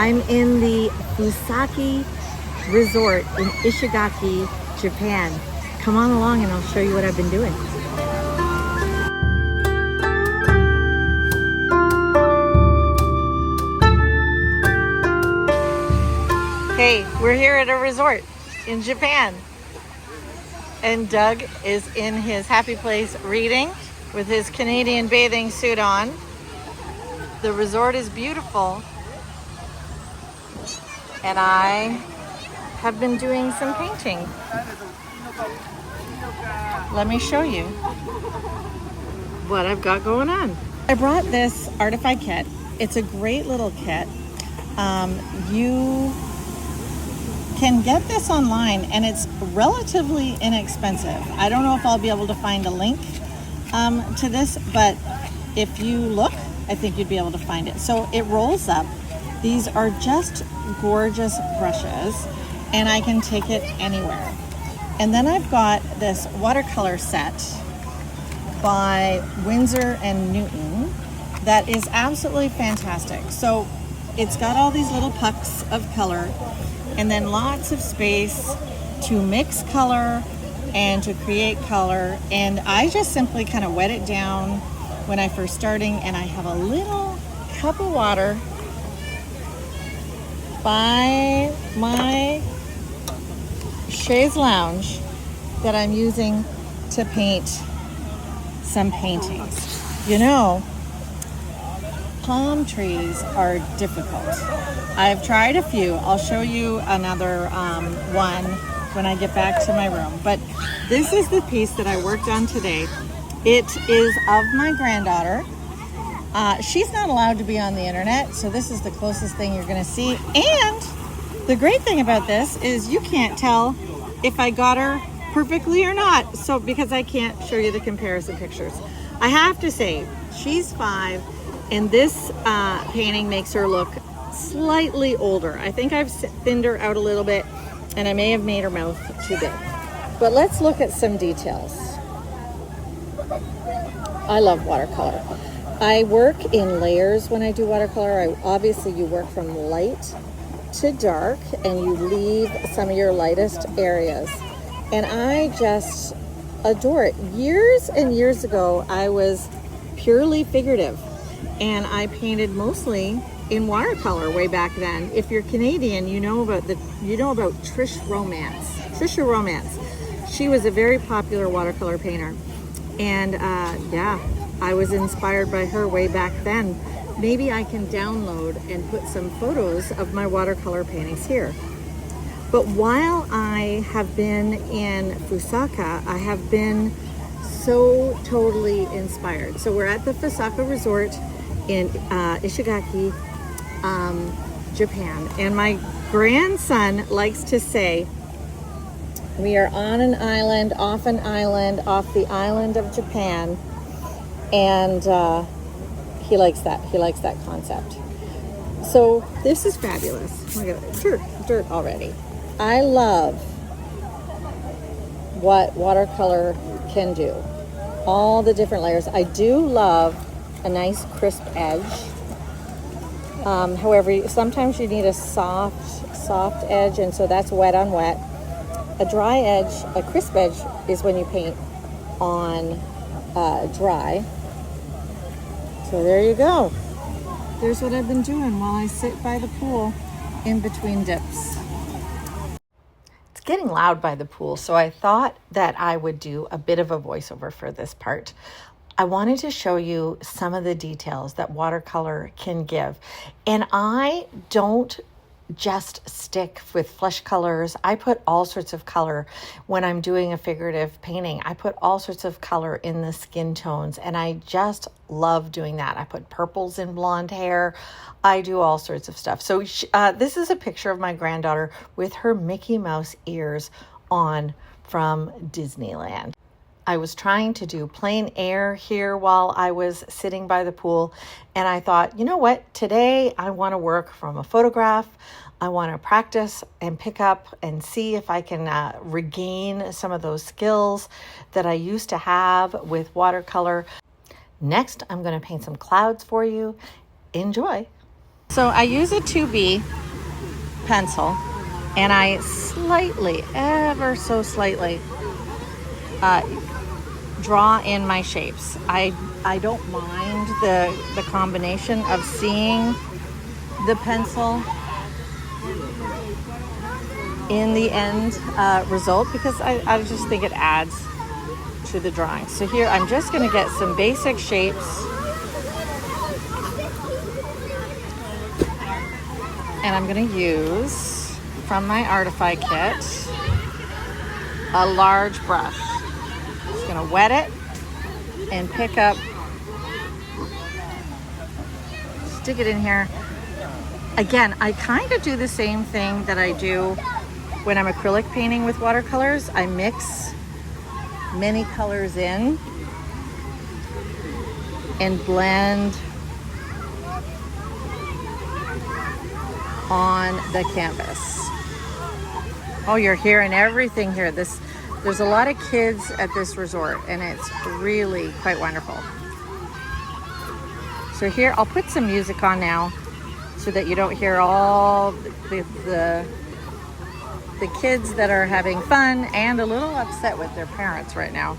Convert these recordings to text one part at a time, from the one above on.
I'm in the Fusaki Resort in Ishigaki, Japan. Come on along and I'll show you what I've been doing. Hey, we're here at a resort in Japan. And Doug is in his happy place reading with his Canadian bathing suit on. The resort is beautiful. And I have been doing some painting. Let me show you what I've got going on. I brought this Artify kit. It's a great little kit. You can get this online and it's relatively inexpensive. I don't know if I'll be able to find a link to this, but if you look, I think you'd be able to find it. So it rolls up. These are just gorgeous brushes and I can take it anywhere. And then I've got this watercolor set by Winsor and Newton that is absolutely fantastic. So it's got all these little pucks of color and then lots of space to mix color and to create color. And I just simply kind of wet it down when I first starting, and I have a little cup of water by my chaise lounge that I'm using to paint some paintings. You know, palm trees are difficult. I've tried a few. I'll show you another one when I get back to my room. But this is the piece that I worked on today. It is of my granddaughter. She's not allowed to be on the internet, so this is the closest thing you're going to see. And the great thing about this is you can't tell if I got her perfectly or not, so because I can't show you the comparison pictures. I have to say, she's 5, and this painting makes her look slightly older. I think I've thinned her out a little bit, and I may have made her mouth too big. But let's look at some details. I love watercolor. I work in layers when I do watercolor. Obviously you work from light to dark and you leave some of your lightest areas. And I just adore it. Years and years ago, I was purely figurative and I painted mostly in watercolor way back then. If you're Canadian, you know about Trisha Romance. She was a very popular watercolor painter. And yeah, I was inspired by her way back then. Maybe I can download and put some photos of my watercolor paintings here. But while I have been in Fusaka, I have been so totally inspired. So we're at the Fusaka Resort in Ishigaki, Japan. And my grandson likes to say, we are on an island, off the island of Japan. And he likes that. He likes that concept. So this is fabulous. Look at it. Dirt already. I love what watercolor can do. All the different layers. I do love a nice crisp edge. However, sometimes you need a soft edge, and so that's wet on wet. A dry edge, a crisp edge, is when you paint on dry. So there you go. There's what I've been doing while I sit by the pool in between dips. It's getting loud by the pool, so I thought that I would do a bit of a voiceover for this part. I wanted to show you some of the details that watercolor can give. And I don't just stick with flesh colors. I put all sorts of color when I'm doing a figurative painting. I put all sorts of color in the skin tones, and I just love doing that. I put purples in blonde hair. I do all sorts of stuff. So this is a picture of my granddaughter with her Mickey Mouse ears on from Disneyland. I was trying to do plein air here while I was sitting by the pool, and I thought, you know what, today I want to work from a photograph. I want to practice and pick up and see if I can regain some of those skills that I used to have with watercolor. Next, I'm going to paint some clouds for you. Enjoy. So I use a 2B pencil, and I slightly, ever so slightly, draw in my shapes. I don't mind the combination of seeing the pencil in the end result, because I just think it adds to the drawing. So here I'm just going to get some basic shapes, and I'm going to use from my Artify kit a large brush. Just going to wet it and pick up, stick it in here. Again, I kind of do the same thing that I do when I'm acrylic painting with watercolors. I mix many colors in and blend on the canvas. Oh, you're hearing everything here. There's a lot of kids at this resort, and it's really quite wonderful. So here, I'll put some music on now so that you don't hear all the kids that are having fun and a little upset with their parents right now.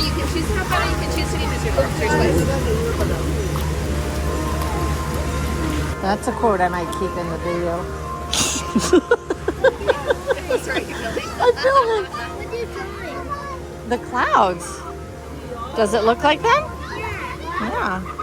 you can choose to have fun or you can choose to be miserable. It's your choice. That's a quote I might keep in the video. Oh, sorry, you're filming. I'm filming. What are you drawing? The clouds. Does it look like them? Yeah. Yeah.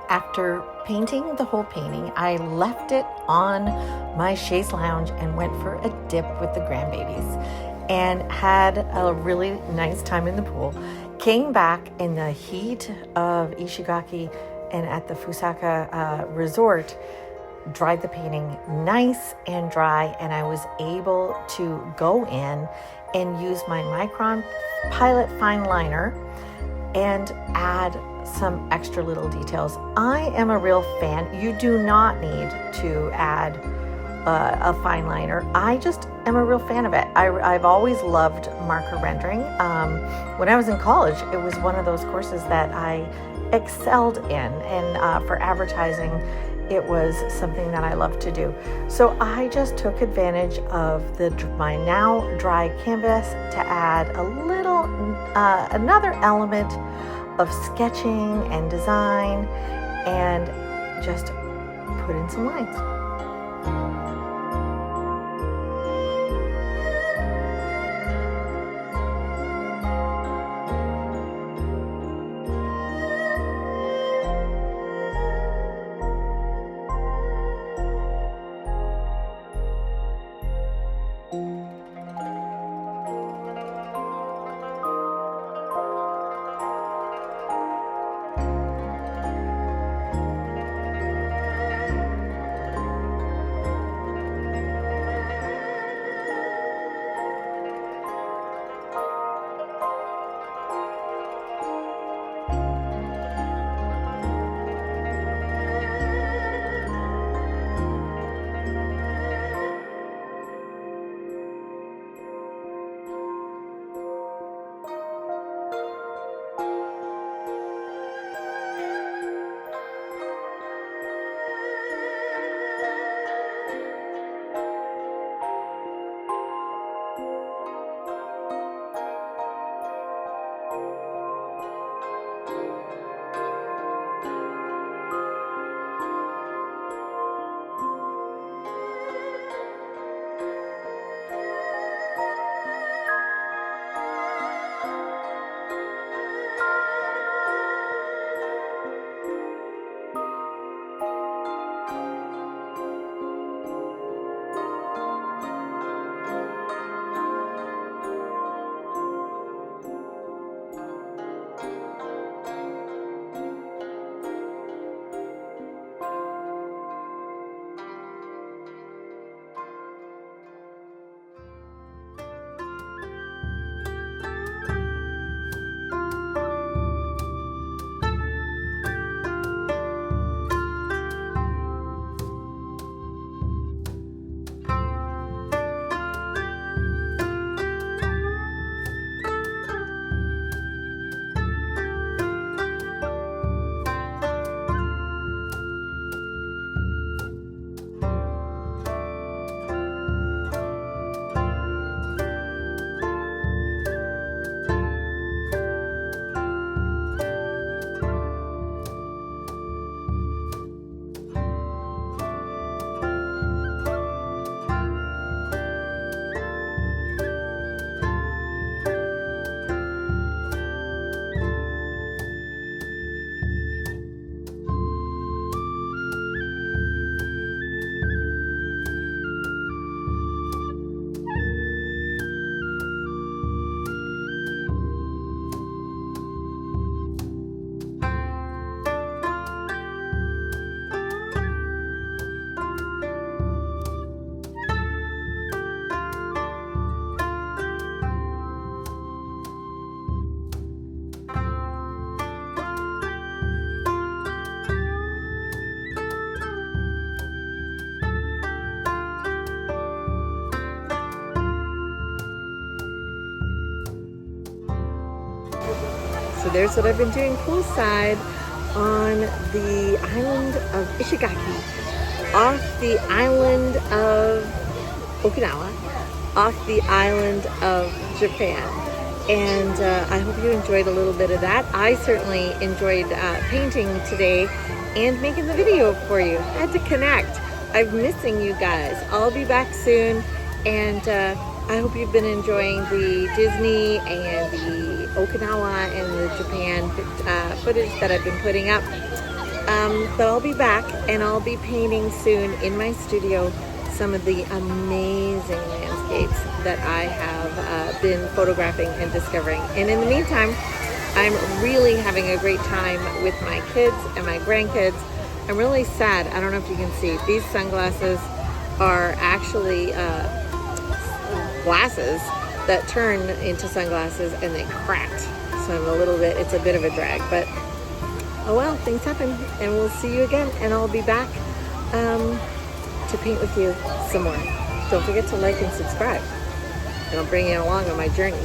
After painting the whole painting, I left it on my chaise lounge and went for a dip with the grandbabies and had a really nice time in the pool. Came back in the heat of Ishigaki and at the Fusaka resort, dried the painting nice and dry, and I was able to go in and use my Micron Pilot Fine Liner and add some extra little details. I am a real fan. You do not need to add a fine liner. I just am a real fan of it. I've always loved marker rendering. When I was in college, it was one of those courses that I excelled in, and for advertising, it was something that I loved to do. So I just took advantage of my now dry canvas to add a little, another element of sketching and design, and just put in some lines. So there's what I've been doing poolside on the island of Ishigaki, off the island of Okinawa, off the island of Japan. And I hope you enjoyed a little bit of that. I certainly enjoyed painting today and making the video for you. I had to connect. I'm missing you guys. I'll be back soon, and I hope you've been enjoying the Disney and the Okinawa and the Japan footage that I've been putting up. But I'll be back, and I'll be painting soon in my studio some of the amazing landscapes that I have been photographing and discovering. And in the meantime, I'm really having a great time with my kids and my grandkids. I'm really sad. I don't know if you can see. These sunglasses are actually glasses that turn into sunglasses, and they cracked. So I'm a little bit, it's a bit of a drag, but oh well, things happen, and we'll see you again, and I'll be back to paint with you some more. Don't forget to like and subscribe, and I'll bring you along on my journey.